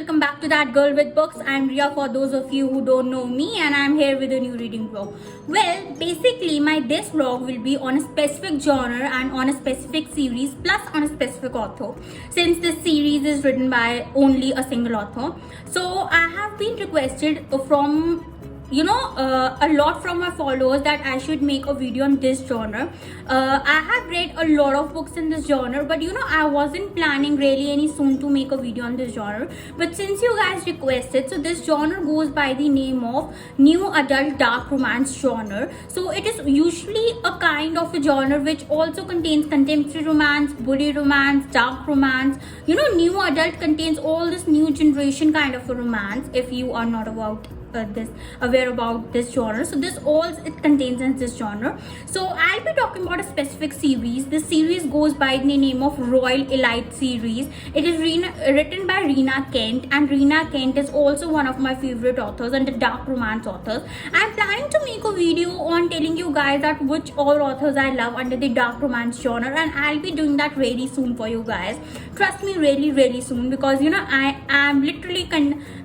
welcome back to That Girl with Books. I'm Ria for those of you who don't know me, and I'm here with a new reading vlog. Well, basically this vlog will be on a specific genre and on a specific series plus on a specific author, since this series is written by only a single author. So I have been requested from a lot from my followers that I should make a video on this genre. I have read a lot of books in this genre, but I wasn't planning really any soon to make a video on this genre. But since you guys requested, so this genre goes by the name of new adult dark romance genre. So it is usually a kind of a genre which also contains contemporary romance, bully romance, dark romance. New adult contains all this new generation kind of a romance, if you are not aware about this genre. So this all it contains in this genre. So I'll be talking about a specific series. This series goes by the name of Royal Elite series. It is written by Rina Kent, and Rina Kent is also one of my favorite authors and the dark romance authors. I'm planning to make a video on telling you guys that which all authors I love under the dark romance genre, and I'll be doing that very soon for you guys. Trust me, really soon, because I am literally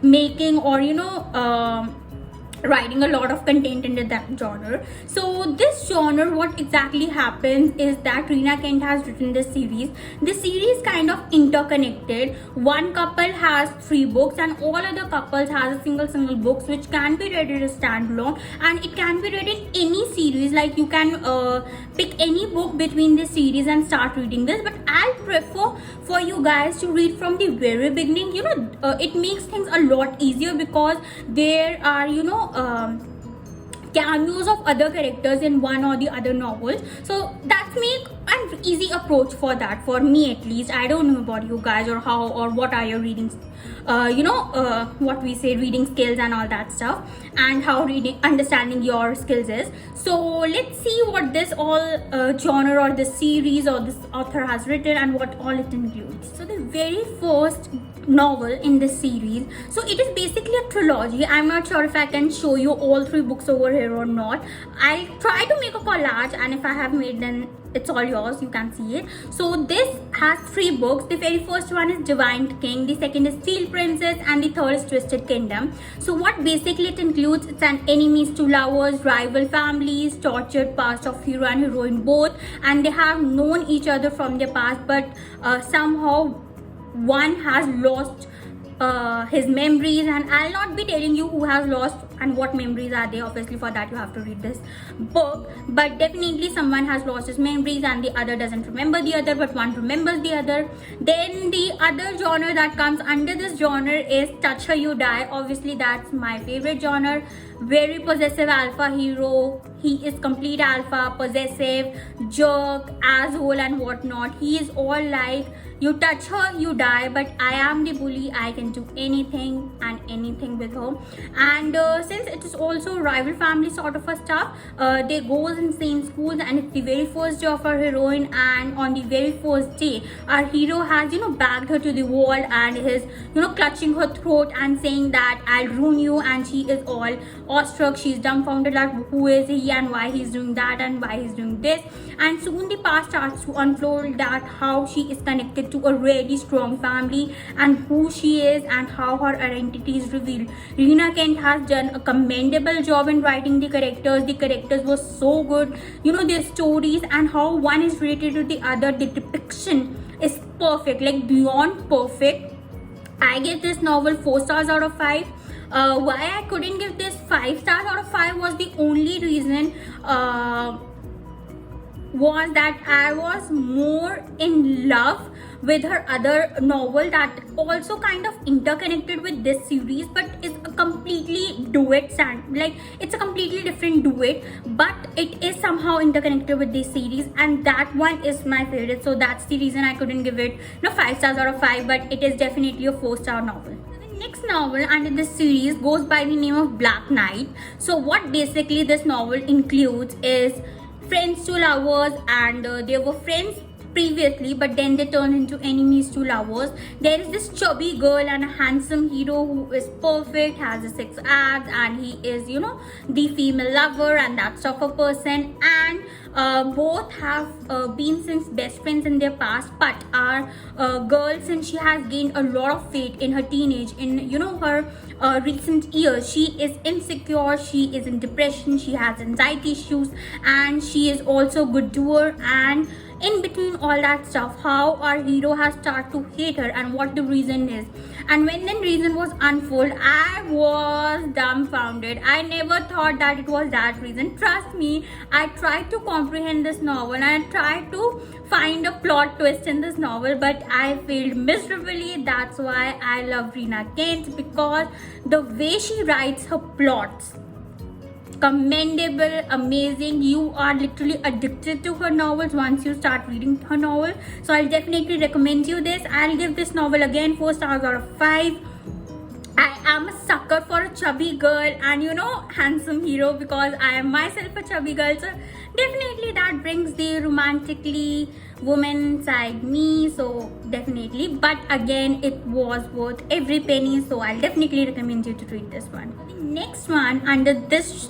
making or writing a lot of content into that genre. So this genre, what exactly happens is that Rina Kent has written this series. This series kind of interconnected. One couple has 3 books and all other couples has a single books which can be read as a standalone, and it can be read in any series. Like you can pick any book between this series and start reading this, but I prefer for you guys to read from the very beginning. It makes things a lot easier because there are cameos of other characters in one or the other novels. So that's make an easy approach for that, for me at least. I don't know about you guys or how or what are your reading what we say reading skills and all that stuff, and how understanding your skills is. So let's see what this all genre or this series or this author has written and what all it includes. So the very first novel in this series, so it is basically a trilogy. I'm not sure if I can show you all 3 books over here or not. I'll try to make a collage, and if I have made, then it's all yours, you can see it. So this has 3 books. The very first one is Deviant King, the second is Steel Princess, and the third is Twisted Kingdom. So what basically it includes, it's an enemies to lovers, rival families, tortured past of hero and heroine both, and they have known each other from their past, but somehow one has lost his memories, and I'll not be telling you who has lost and what memories are they. Obviously for that you have to read this book, but definitely someone has lost his memories and the other doesn't remember the other, but one remembers the other. Then the other genre that comes under this genre is Touch Her You Die. Obviously that's my favorite genre. Very possessive alpha hero. He is complete alpha, possessive, jerk, asshole and whatnot. He is all like, you touch her, you die, but I am the bully. I can do anything and anything with her. And since it is also rival family sort of a stuff, they goes in same schools, and it's the very first day of our heroine, and on the very first day our hero has bagged her to the wall and is clutching her throat and saying that I'll ruin you, and she is all awestruck. She's dumbfounded, like who is he and why he's doing that and why he's doing this. And soon the past starts to unfold, that how she is connected to a really strong family and who she is and how her identity is revealed. Rina Kent has done a commendable job in writing the characters. The characters were so good, their stories and how one is related to the other. The depiction is perfect, like beyond perfect. I give this novel 4 stars out of 5. Why I couldn't give this 5 stars out of 5 was the only reason was that I was more in love with her other novel that also kind of interconnected with this series, but is a completely duet like it's a completely different duet, but it is somehow interconnected with this series, and that one is my favorite. So that's the reason I couldn't give it 5 stars out of 5, but it is definitely a 4-star novel. Next novel under this series goes by the name of Black Knight. So what basically this novel includes is friends to lovers, and they were friends previously, but then they turn into enemies to lovers. There is this chubby girl and a handsome hero who is perfect, has a six abs, and he is, you know, the female lover and that sort of a person. And both have been since best friends in their past, but our girl, since she has gained a lot of weight in her teenage, in, you know, her recent years, she is insecure, she is in depression, she has anxiety issues, and she is also good doer. And in between all that stuff, how our hero has started to hate her and what the reason is. And when the reason was unfold, I was dumbfounded. I never thought that it was that reason. Trust me, I tried to comprehend this novel and I tried to find a plot twist in this novel, but I failed miserably. That's why I love Rina Kent, because the way she writes her plots, commendable, amazing. You are literally addicted to her novels once you start reading her novel. So I'll definitely recommend you this. I'll give this novel again 4 stars out of 5. I am a sucker for a chubby girl and, you know, handsome hero, because I am myself a chubby girl. So definitely that brings the romantically woman side me. So definitely, but again, it was worth every penny. So I'll definitely recommend you to read this one. The next one under this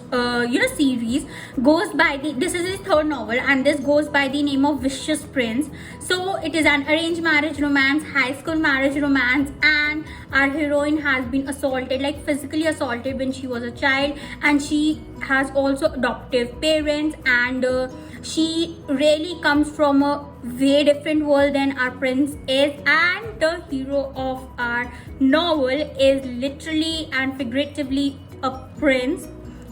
series goes by this is his third novel, and this goes by the name of Vicious Prince. So it is an arranged marriage romance, high school marriage romance, and our heroine has been assaulted, like physically assaulted, when she was a child, and she has also adoptive parents, and she really comes from a way different world than our prince is. And the hero of our novel is literally and figuratively a prince.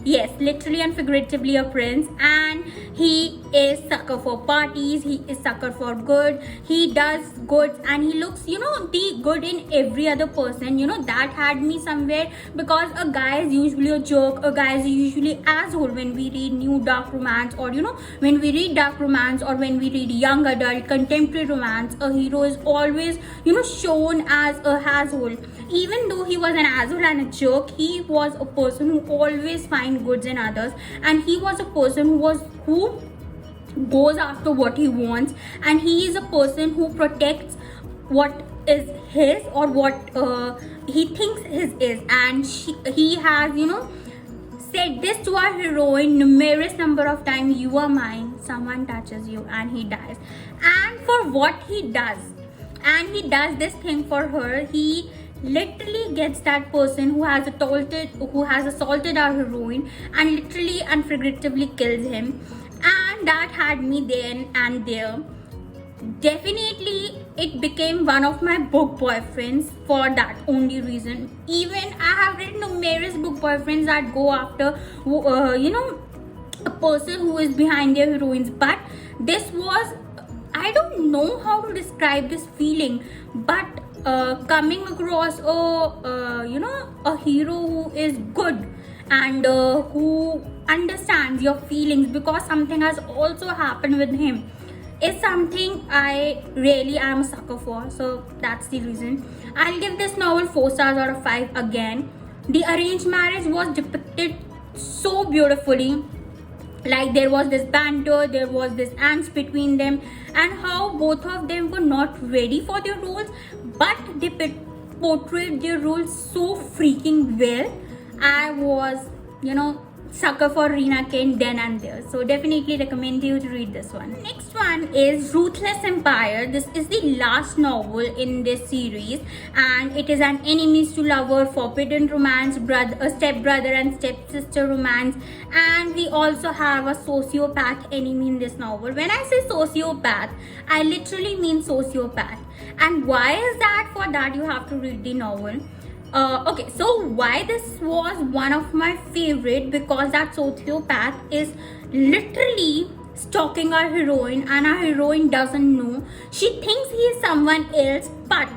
Yes, literally and figuratively a prince, and he is sucker for parties, he is sucker for good, he does good, and he looks, you know, the good in every other person. You know, that had me somewhere, because a guy is usually a jerk, a guy is usually asshole when we read new dark romance, or, you know, when we read dark romance, or when we read young adult contemporary romance, a hero is always, you know, shown as a asshole. Even though he was an asshole and a jerk, he was a person who always finds goods in others, and he was a person who goes after what he wants, and he is a person who protects what is his, or what he thinks his is. And he has, you know, said this to our heroine numerous number of times: you are mine, someone touches you and he dies. And for what he does, and he does this thing for her, he literally gets that person who has assaulted our heroine, and literally and figuratively kills him. And that had me then and there. Definitely it became one of my book boyfriends for that only reason. Even I have read numerous book boyfriends that go after a person who is behind their heroines, but this was, I don't know how to describe this feeling, but coming across a hero who is good, and who understands your feelings because something has also happened with him, is something I really am a sucker for. So that's the reason I'll give this novel 4 stars out of 5 again. The arranged marriage was depicted so beautifully. Like, there was this banter, there was this angst between them, and how both of them were not ready for their roles, but they portrayed their roles so freaking well. I was, sucker for Rina Kent then and there. So definitely recommend you to read this one. Next one is Ruthless Empire. This is the last novel in this series, and it is an enemies to lover, forbidden romance, a stepbrother and stepsister romance, and we also have a sociopath enemy in this novel. When I say sociopath, I literally mean sociopath. And why is that? For that you have to read the novel. Okay, so why this was one of my favorite, because that sociopath is literally stalking our heroine, and our heroine doesn't know. She thinks he is someone else, but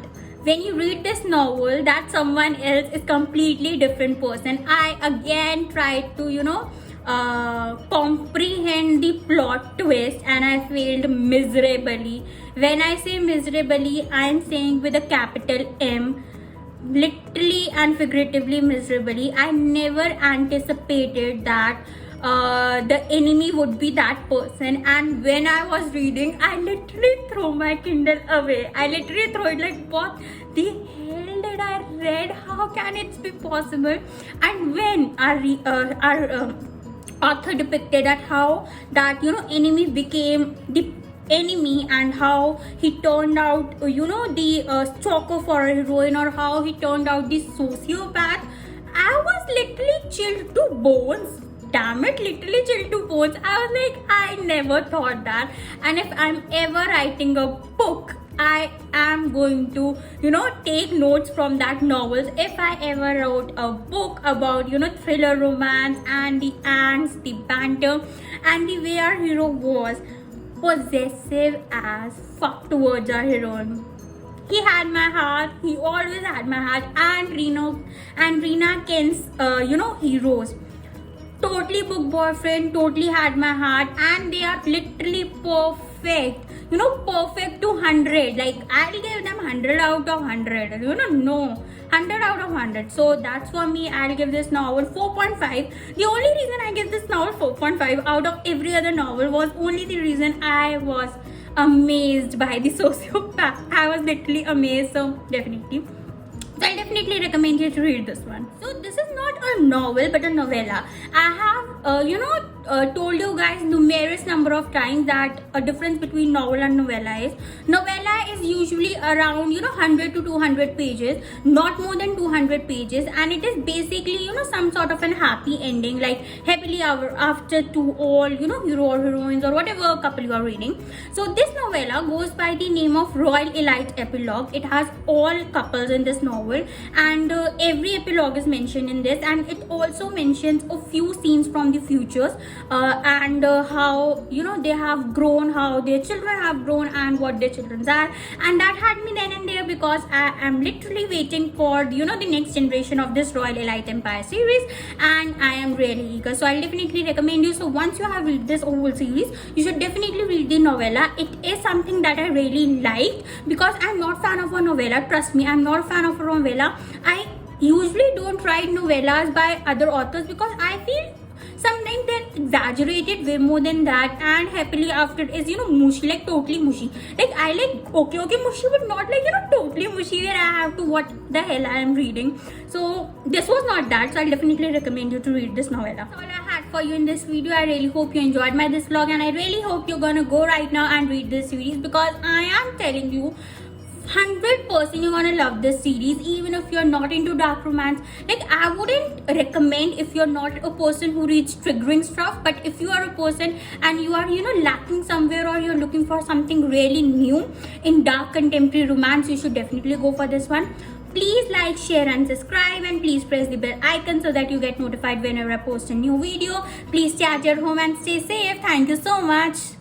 when you read this novel, that someone else is completely different person. I again tried to comprehend the plot twist, and I failed miserably. When I say miserably, I am saying with a capital M. Literally and figuratively miserably. I never anticipated that the enemy would be that person. And when I was reading, I literally threw my Kindle away. I literally threw it like, what the hell did I read? How can it be possible? And when our author depicted at how that enemy became the enemy, and how he turned out the stalker for a heroine, or how he turned out the sociopath, I was literally chilled to bones. Damn it, literally chilled to bones. I was like, I never thought that. And if I'm ever writing a book, I am going to take notes from that novels. If I ever wrote a book about thriller romance and the angst, the banter, and the way our hero was possessive as fuck towards our heroine. He had my heart. He always had my heart. And Rina Kent's heroes, totally book boyfriend, totally had my heart, and they are literally perfect. Perfect to 100. Like, I'll give them 100 out of 100. No, 100 out of 100. So that's for me. I'll give this novel 4.5. The only reason I give this novel 4.5 out of every other novel was only the reason I was amazed by the sociopath. I was literally amazed. So definitely. So I definitely recommend you to read this one. So this is not a novel but a novella. I have told you guys numerous number of times that a difference between novel and novella is usually around 100 to 200 pages, not more than 200 pages, and it is basically some sort of an happy ending, like happily ever after to all hero or heroines or whatever couple you are reading. So this novella goes by the name of Royal Elite Epilogue. It has all couples in this novel, and every epilogue is mentioned in this, and it also mentions a few scenes from the futures, and how they have grown, how their children have grown, and what their children are. And that had me then and there, because I am literally waiting for the next generation of this Royal Elite Empire series, and I am really eager. So I'll definitely recommend you. So once you have read this whole series, you should definitely read the novella. It is something that I really liked, because I'm not fan of a novella. Trust me, I'm not a fan of a novella. I usually don't write novellas by other authors, because I feel sometimes they're exaggerated way more than that. And happily after is mushy, like totally mushy. Like I like okay mushy, but not like totally mushy where I have to what the hell I am reading. So this was not that. So I'll definitely recommend you to read this novella. That's all I had for you in this video. I really hope you enjoyed this vlog, and I really hope you're gonna go right now and read this series, because I am telling you 100% you're gonna love this series, even if you're not into dark romance. Like, I wouldn't recommend if you're not a person who reads triggering stuff, but if you are a person and you are lacking somewhere, or you're looking for something really new in dark contemporary romance, you should definitely go for this one. Please like, share and subscribe, and please press the bell icon so that you get notified whenever I post a new video. Please stay at your home and stay safe. Thank you so much.